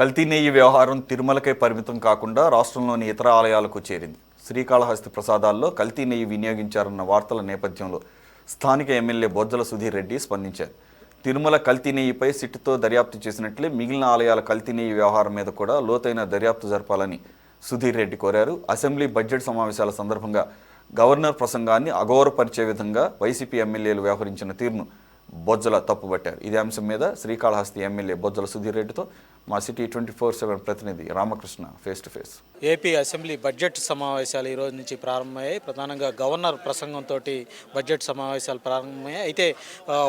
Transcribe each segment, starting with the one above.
కల్తీ నెయ్యి వ్యవహారం తిరుమలకే పరిమితం కాకుండా రాష్ట్రంలోని ఇతర ఆలయాలకు చేరింది. శ్రీకాళహస్తి ప్రసాదాల్లో కల్తీ నెయ్యి వినియోగించారన్న వార్తల నేపథ్యంలో స్థానిక ఎమ్మెల్యే బొజ్జల సుధీర్ రెడ్డి స్పందించారు. తిరుమల కల్తీ నెయ్యిపై సిట్టుతో దర్యాప్తు చేసినట్లే మిగిలిన ఆలయాల కల్తీ నెయ్యి వ్యవహారం మీద కూడా లోతైన దర్యాప్తు జరపాలని సుధీర్ రెడ్డి కోరారు. అసెంబ్లీ బడ్జెట్ సమావేశాల సందర్భంగా గవర్నర్ ప్రసంగాన్ని అగౌరవపరిచే విధంగా వైసీపీ ఎమ్మెల్యేలు వ్యవహరించిన తీరును బొజ్జల తప్పుబట్టారు. ఇదే అంశం మీద శ్రీకాళహస్తి ఎమ్మెల్యే బొజ్జల సుధీర్ రెడ్డితో మా సిటీ 24/7 ప్రతినిధి Ramakrishna face to face. AP assembly budget సమావేశాలు ఈ రోజు నుంచి ప్రారంభమయ్యాయి. ప్రధానంగా గవర్నర్ ప్రసంగంతో బడ్జెట్ సమావేశాలు ప్రారంభమయ్యాయి. అయితే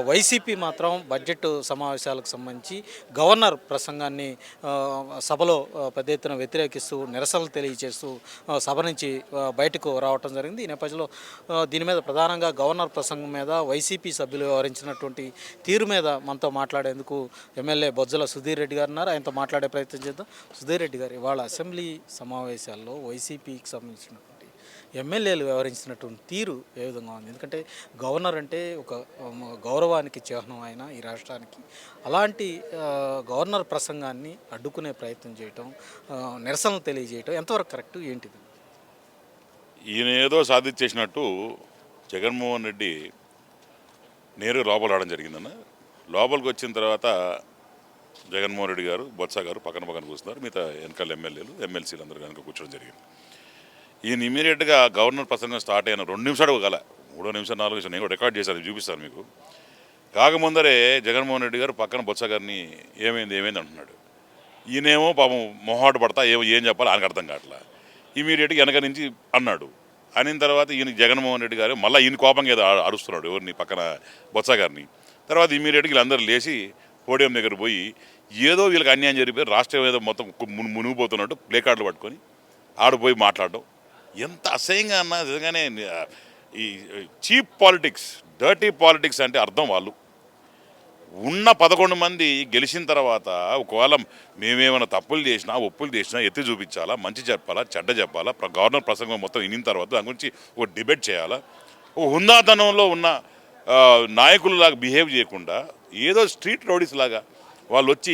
వైసీపీ మాత్రం బడ్జెట్ సమావేశాలకు సంబంధించి గవర్నర్ ప్రసంగాన్ని సభలో పెద్ద ఎత్తున వ్యతిరేకిస్తూ నిరసనలు తెలియజేస్తూ సభ నుంచి బయటకు రావటం జరిగింది. ఈ నేపథ్యంలో దీని మీద ప్రధానంగా గవర్నర్ ప్రసంగం మీద వైసీపీ సభ్యులు వ్యవహరించినటువంటి తీరు మీద మనతో మాట్లాడేందుకు ఎమ్మెల్యే బొజ్జల సుధీర్ రెడ్డి గారు ఉన్నారు. ఆయనతో మాట్లాడే ప్రయత్నం చేద్దాం. సుధీర్ రెడ్డి గారు, ఇవాళ అసెంబ్లీ సమావేశాల్లో వైసీపీకి సంబంధించినటువంటి ఎమ్మెల్యేలు వ్యవహరించినటువంటి తీరు ఏ విధంగా ఉంది? ఎందుకంటే గవర్నర్ అంటే ఒక గౌరవానికి చిహ్నం ఆయన ఈ రాష్ట్రానికి. అలాంటి గవర్నర్ ప్రసంగాన్ని అడ్డుకునే ప్రయత్నం చేయటం, నిరసనలు తెలియజేయటం ఎంతవరకు కరెక్ట్, ఏంటిది? ఈయన ఏదో సాధించేసినట్టు జగన్మోహన్ రెడ్డి నేరుగా లోపల రావడం జరిగిందన్న. లోపలికి వచ్చిన తర్వాత జగన్మోహన్ రెడ్డి గారు, బొత్స గారు పక్కన కూర్చున్నారు. మిగతా వెనకాల ఎమ్మెల్యేలు, ఎమ్మెల్సీలు అందరూ కనుక కూర్చోవడం జరిగింది. ఈయన ఇమీడియట్గా గవర్నర్ ప్రసంగం స్టార్ట్ అయిన 2 నిమిషాలు గల 3 నిమిషాలు 4 నిమిషాలు నేను డెకార్డ్ చేశాను, చూపిస్తాను మీకు. కాకముందరే జగన్మోహన్ రెడ్డి గారు పక్కన బొత్స గారిని ఏమైంది అంటున్నాడు. ఈయనేమో పాపం మొహాటు పడతా ఏం చెప్పాలి ఆయనకు అర్థం కావట్లా. ఇమీడియట్గా వెనక నుంచి అన్నాడు. అనిన తర్వాత ఈయన జగన్మోహన్ రెడ్డి గారు మళ్ళీ ఈయన కోపంగా ఏదో అరుస్తున్నాడు ఎవరిని, పక్కన బొత్స గారిని. తర్వాత ఇమీడియట్గా వీళ్ళందరూ లేచి పోడియం దగ్గర పోయి ఏదో వీళ్ళకి అన్యాయం జరిగిపోయి రాష్ట్రం ఏదో మొత్తం మునిగిపోతున్నట్టు ప్లే కార్డులు పట్టుకొని ఆడిపోయి మాట్లాడడం ఎంత అసహ్యంగా అన్నా. నిజంగానే ఈ చీప్ పాలిటిక్స్, డర్టీ పాలిటిక్స్ అంటే అర్థం వాళ్ళు. ఉన్న 11 మంది గెలిచిన తర్వాత ఒకవేళ మేమేమైనా తప్పులు చేసినా ఒప్పులు చేసినా ఎత్తి చూపించాలా, మంచి చెప్పాలా, చెడ్డ చెప్పాలా, గవర్నర్ ప్రసంగం మొత్తం వినిన తర్వాత దాని గురించి ఒక డిబేట్ చేయాలా. ఒక హుందాతనంలో ఉన్న నాయకులలాగా బిహేవ్ చేయకుండా ఏదో స్ట్రీట్ రౌడీస్ లాగా వాళ్ళు వచ్చి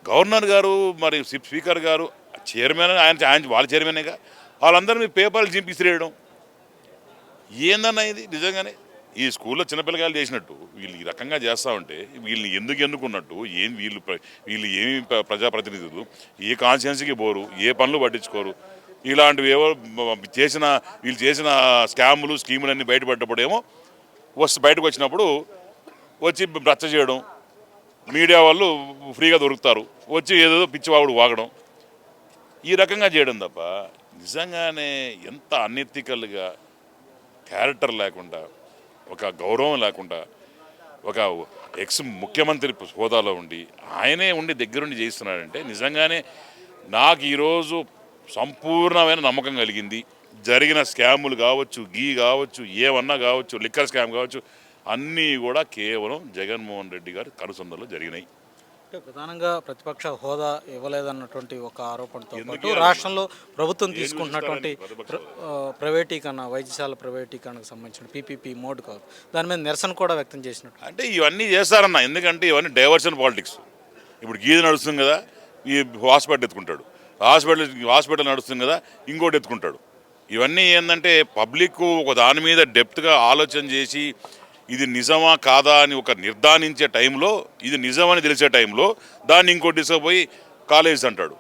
గవర్నర్ గారు, మరి స్పీకర్ గారు, చైర్మన్ ఆయన వాళ్ళ చైర్మనేగా, వాళ్ళందరూ పేపర్లు చింపిసిరేయడం ఏందన్నా ఇది? నిజంగానే ఈ స్కూల్లో చిన్నపిల్లకాయలు చేసినట్టు వీళ్ళు ఈ రకంగా చేస్తూ ఉంటే వీళ్ళని ఎందుకు ఎన్నుకున్నట్టు, వీళ్ళు ఏమి ప్రజాప్రతినిధులు, ఏ కాన్స్టిట్యున్సీకి పోరు, ఏ పనులు పట్టించుకోరు. ఇలాంటివి ఏవో వీళ్ళు చేసిన స్కాములు స్కీములన్నీ బయటపడ్డప్పుడు ఏమో బయటకు వచ్చినప్పుడు వచ్చి రచ్చ చేయడం, మీడియా వాళ్ళు ఫ్రీగా దొరుకుతారు, వచ్చి ఏదో పిచ్చివాగుడు వాగడం, ఈ రకంగా చేయడం తప్ప నిజంగానే ఎంత అన్ఎథికల్గా, క్యారెక్టర్ లేకుండా, ఒక గౌరవం లేకుండా, ఒక ముఖ్యమంత్రి హోదాలో ఉండి ఆయనే ఉండి దగ్గరుండి చేస్తున్నాడంటే నిజంగానే నాకు ఈరోజు సంపూర్ణమైన నమ్మకం కలిగింది. జరిగిన స్కాములు కావచ్చు, కావచ్చు, ఏమన్నా కావచ్చు, లిక్కర్ స్కామ్ కావచ్చు, అన్నీ కూడా కేవలం జగన్మోహన్ రెడ్డి గారి కనుసందలో జరిగినాయి. ప్రధానంగా ప్రతిపక్ష హోదా ఇవ్వలేదన్నటువంటి ఒక ఆరోపణతో పాటు రాష్ట్రంలో ప్రభుత్వం తీసుకుంటున్నటువంటి ప్రైవేటీకరణ, వైద్యశాల ప్రైవేటీకరణకు సంబంధించిన పీపీపీ మోడ్ కాదు, దాని మీద నిరసన కూడా వ్యక్తం చేసినట్టు. అంటే ఇవన్నీ చేస్తారన్న, ఎందుకంటే ఇవన్నీ డైవర్షన్ పాలిటిక్స్. ఇప్పుడు గీది నడుస్తుంది కదా, ఈ హాస్పిటల్ ఎత్తుకుంటాడు, హాస్పిటల్ నడుస్తుంది కదా ఇంకోటి ఎత్తుకుంటాడు. ఇవన్నీ ఏంటంటే పబ్లిక్ ఒక దాని మీద డెప్త్గా ఆలోచన చేసి ఇది నిజమా కాదా అని ఒక నిర్ధారించే టైంలో, ఇది నిజమని తెలిసే టైంలో దాన్ని ఇంకోటి తీసుకుపోయి కాలేజెస్ అంటాడు,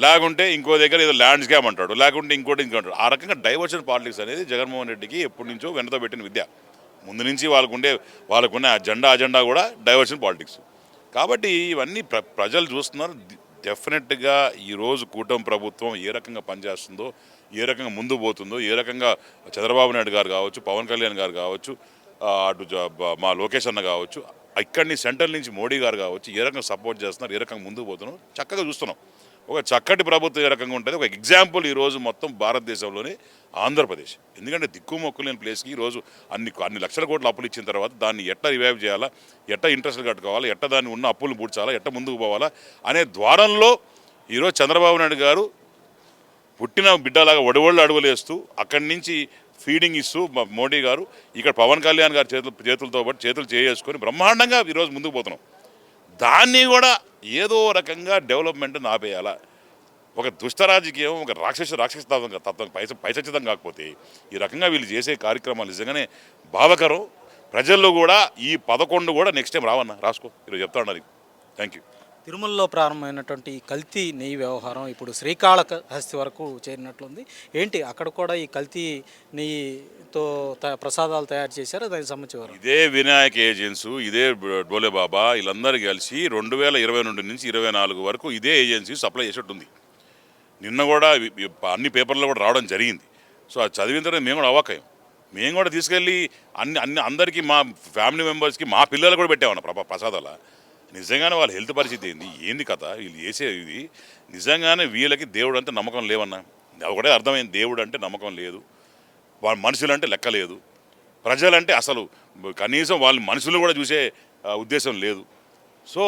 లేకుంటే ఇంకో దగ్గర ఏదో ల్యాండ్ స్కామ్ అంటాడు, లేకుంటే ఇంకోటి అంటాడు. ఆ రకంగా డైవర్షన్ పాలిటిక్స్ అనేది జగన్మోహన్ రెడ్డికి ఎప్పటి నుంచో వెనతో పెట్టిన విద్య. ముందు నుంచి వాళ్ళకున్న అజెండా కూడా డైవర్షన్ పాలిటిక్స్. కాబట్టి ఇవన్నీ ప్రజలు చూస్తున్నారు. డెఫినెట్గా ఈరోజు కూటమి ప్రభుత్వం ఏ రకంగా పనిచేస్తుందో, ఏ రకంగా ముందు పోతుందో, ఏ రకంగా చంద్రబాబు నాయుడు గారు కావచ్చు, పవన్ కళ్యాణ్ గారు కావచ్చు, అటు మా లోకేష్ అన్న కావచ్చు, ఇక్కడి నుంచి సెంట్రల్ నుంచి మోడీ గారు కావచ్చు, ఏ రకంగా సపోర్ట్ చేస్తున్నారు, ఏ రకంగా ముందుకు పోతున్నాం చక్కగా చూస్తున్నాం. ఒక చక్కటి ప్రభుత్వం ఏ రకంగా ఉంటుంది. ఒక ఎగ్జాంపుల్ ఈరోజు మొత్తం భారతదేశంలోనే ఆంధ్రప్రదేశ్. ఎందుకంటే దిక్కుమొక్కు లేని ప్లేస్కి ఈరోజు అన్ని లక్షల కోట్ల అప్పులు ఇచ్చిన తర్వాత దాన్ని ఎట్లా రివైవ్ చేయాలా, ఎట్లా ఇంట్రెస్ట్లు కట్టుకోవాలా, ఎట్లా దాన్ని ఉన్న అప్పులు పూడ్చాలా, ఎట్లా ముందుకు పోవాలా అనే ద్వారంలో ఈరోజు చంద్రబాబు నాయుడు గారు పుట్టిన బిడ్డలాగా ఒడవళ్ళు అడుగులేస్తూ అక్కడి నుంచి ఫీడింగ్ ఇస్తూ మోడీ గారు ఇక్కడ పవన్ కళ్యాణ్ గారి చేతులతో పాటు చేతులు చేసుకొని బ్రహ్మాండంగా ఈరోజు ముందుకు పోతున్నాం. దాన్ని కూడా ఏదో రకంగా డెవలప్మెంట్ ఆపేయాలా. ఒక దుష్ట రాజకీయం, ఒక రాక్షస తత్వం పైసచ్చితం కాకపోతే ఈ రకంగా వీళ్ళు చేసే కార్యక్రమాలు నిజంగానే బాధకరం. ప్రజల్లో కూడా ఈ 11 కూడా నెక్స్ట్ టైం రావన్నా, రాసుకో, ఈరోజు చెప్తా ఉన్నారు. Thank you. తిరుమలలో ప్రారంభమైనటువంటి ఈ కల్తీ నెయ్యి వ్యవహారం ఇప్పుడు శ్రీకాళహస్తి వరకు చేరినట్లుంది. ఏంటి అక్కడ కూడా ఈ కల్తీ నెయ్యితో ప్రసాదాలు తయారు చేశారు, దానికి సంబంధించి వివరాలు. ఇదే వినాయక ఏజెన్సీ, ఇదే డోలే బాబా, వీళ్ళందరూ కలిసి 2022 నుంచి 24 వరకు ఇదే ఏజెన్సీ సప్లై చేసేట్టుంది. నిన్న కూడా అన్ని పేపర్లో కూడా రావడం జరిగింది. సో అది చదివిన తర్వాత మేము కూడా అవాక్కయ్యాం. మేము కూడా తీసుకెళ్ళి అందరికీ, మా ఫ్యామిలీ మెంబర్స్కి, మా పిల్లలు కూడా పెట్టామన్న ప్రసాదాల. నిజంగానే వాళ్ళ హెల్త్ పరిస్థితి ఏంది కథ, వీళ్ళు చేసే ఇది నిజంగానే వీళ్ళకి దేవుడు అంటే నమ్మకం లేవన్నా. ఒకటే అర్థమైంది, దేవుడు అంటే నమ్మకం లేదు, వాళ్ళ మనుషులంటే లెక్క లేదు, ప్రజలంటే అసలు కనీసం వాళ్ళ మనుషులు కూడా చూసే ఉద్దేశం లేదు. సో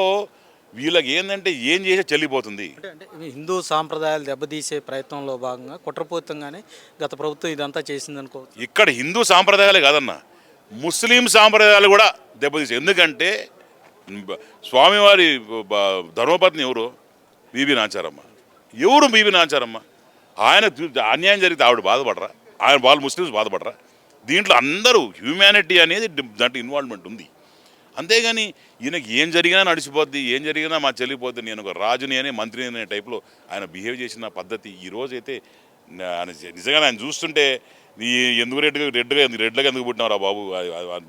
వీళ్ళకి ఏంటంటే ఏం చేసే చెల్లిపోతుంది. అంటే హిందూ సాంప్రదాయాలు దెబ్బతీసే ప్రయత్నంలో భాగంగా కుట్రపూరితంగానే గత ప్రభుత్వం ఇదంతా చేసిందనుకో. ఇక్కడ హిందూ సాంప్రదాయాలే కాదన్న, ముస్లిం సాంప్రదాయాలు కూడా దెబ్బతీసే. ఎందుకంటే స్వామివారి ధర్మపత్ని ఎవరు? బీబీ నాంచారమ్మ. ఎవరు బీబీ నాంచారమ్మ? ఆయన అన్యాయం జరిగితే ఆవిడ బాధపడరా? వాళ్ళు ముస్లిమ్స్ బాధపడరా? దీంట్లో అందరూ హ్యూమానిటీ అనేది దాంట్లో ఇన్వాల్వ్మెంట్ ఉంది. అంతేగాని ఈయనకి ఏం జరిగినా నడిచిపోద్ది, ఏం జరిగినా మా చెల్లిపోద్ది, నేను ఒక రాజుని అనే మంత్రిని అనే టైప్లో ఆయన బిహేవ్ చేసిన పద్ధతి ఈరోజైతే నిజంగా ఆయన చూస్తుంటే ఈ ఎందుకు రెడ్లుగా ఎందుకు పుట్టినారా బాబు.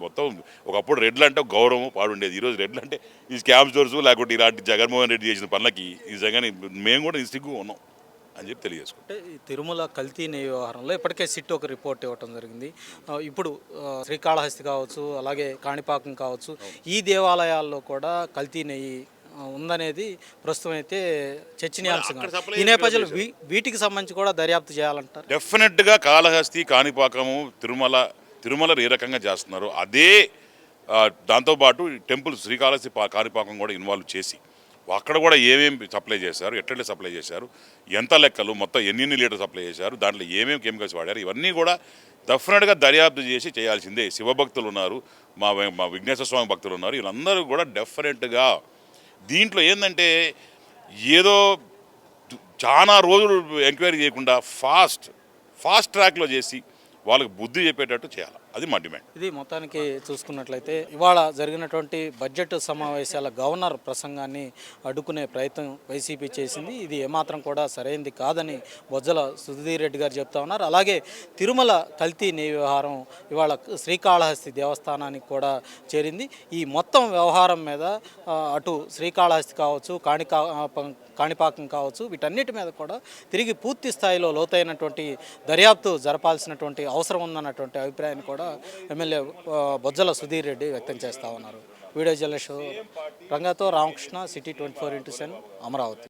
మొత్తం ఒకప్పుడు రెడ్లు అంటే గౌరవం పాడుండేది. ఈరోజు రెడ్లు అంటే ఈ స్కామ్ స్టోర్స్, లేకపోతే ఇలాంటి జగన్మోహన్ రెడ్డి చేసిన పనులకి నిజంగానే మేము కూడా సిగ్గు ఉన్నాం అని చెప్పి తెలియజేసుకుంటాం. అంటే ఈ తిరుమల కల్తీ నెయ్యి వ్యవహారంలో ఇప్పటికే సిట్ ఒక రిపోర్ట్ ఇవ్వటం జరిగింది. ఇప్పుడు శ్రీకాళహస్తి కావచ్చు, అలాగే కాణిపాకం కావచ్చు, ఈ దేవాలయాల్లో కూడా కల్తీ నెయ్యి ఉందనేది ప్రస్తుతం అయితే చర్చనీయాంశంగా. ఈ నేపథ్యంలో వీటికి సంబంధించి కూడా దర్యాప్తు చేయాలంటారు. డెఫినెట్గా కాళహస్తి, కాణిపాకము, తిరుమల ఏ రకంగా చేస్తున్నారు అదే దాంతోపాటు టెంపుల్ శ్రీకాళహస్తి, కాణిపాకం కూడా ఇన్వాల్వ్ చేసి అక్కడ కూడా ఏమేమి సప్లై చేశారు, ఎట్లా సప్లై చేశారు, ఎంత లెక్కలు, మొత్తం ఎన్ని లీటర్ సప్లై చేశారు, దాంట్లో ఏమేమి కెమికల్స్ వాడారు, ఇవన్నీ కూడా డెఫినెట్గా దర్యాప్తు చేసి చేయాల్సిందే. శివభక్తులు ఉన్నారు, మా విఘ్నేశ్వర స్వామి భక్తులు ఉన్నారు, వీళ్ళందరూ కూడా డెఫినెట్గా దీంట్లో ఏంటంటే ఏదో చాలా రోజులు ఎంక్వైరీ చేయకుండా ఫాస్ట్ ట్రాక్లో చేసి వాళ్ళకి బుద్ధి చెప్పేటట్టు చేయాలి. అది మా డిమాండ్. ఇది మొత్తానికి చూసుకున్నట్లయితే ఇవాళ జరిగినటువంటి బడ్జెట్ సమావేశాల గవర్నర్ ప్రసంగాన్ని అడ్డుకునే ప్రయత్నం వైసీపీ చేసింది. ఇది ఏమాత్రం కూడా సరైనది కాదని బొజ్జల సుధీర్ రెడ్డి గారు చెప్తా ఉన్నారు. అలాగే తిరుమల కల్తీ నెయ్యి వ్యవహారం ఇవాళ శ్రీకాళహస్తి దేవస్థానానికి కూడా చేరింది. ఈ మొత్తం వ్యవహారం మీద అటు శ్రీకాళహస్తి కావచ్చు, కాణిపాకం కావచ్చు, వీటన్నిటి మీద కూడా తిరిగి పూర్తి స్థాయిలో లోతైనటువంటి దర్యాప్తు జరపాల్సినటువంటి అవసరం ఉందన్నటువంటి అభిప్రాయాన్ని కూడా ఎమ్మెల్యే బొజ్జల సుధీర్ రెడ్డి వ్యక్తం చేస్తూ ఉన్నారు. వీడియో జర్నలిస్ట్ రంగతో రామకృష్ణ, సిటీ 24x7 అమరావతి.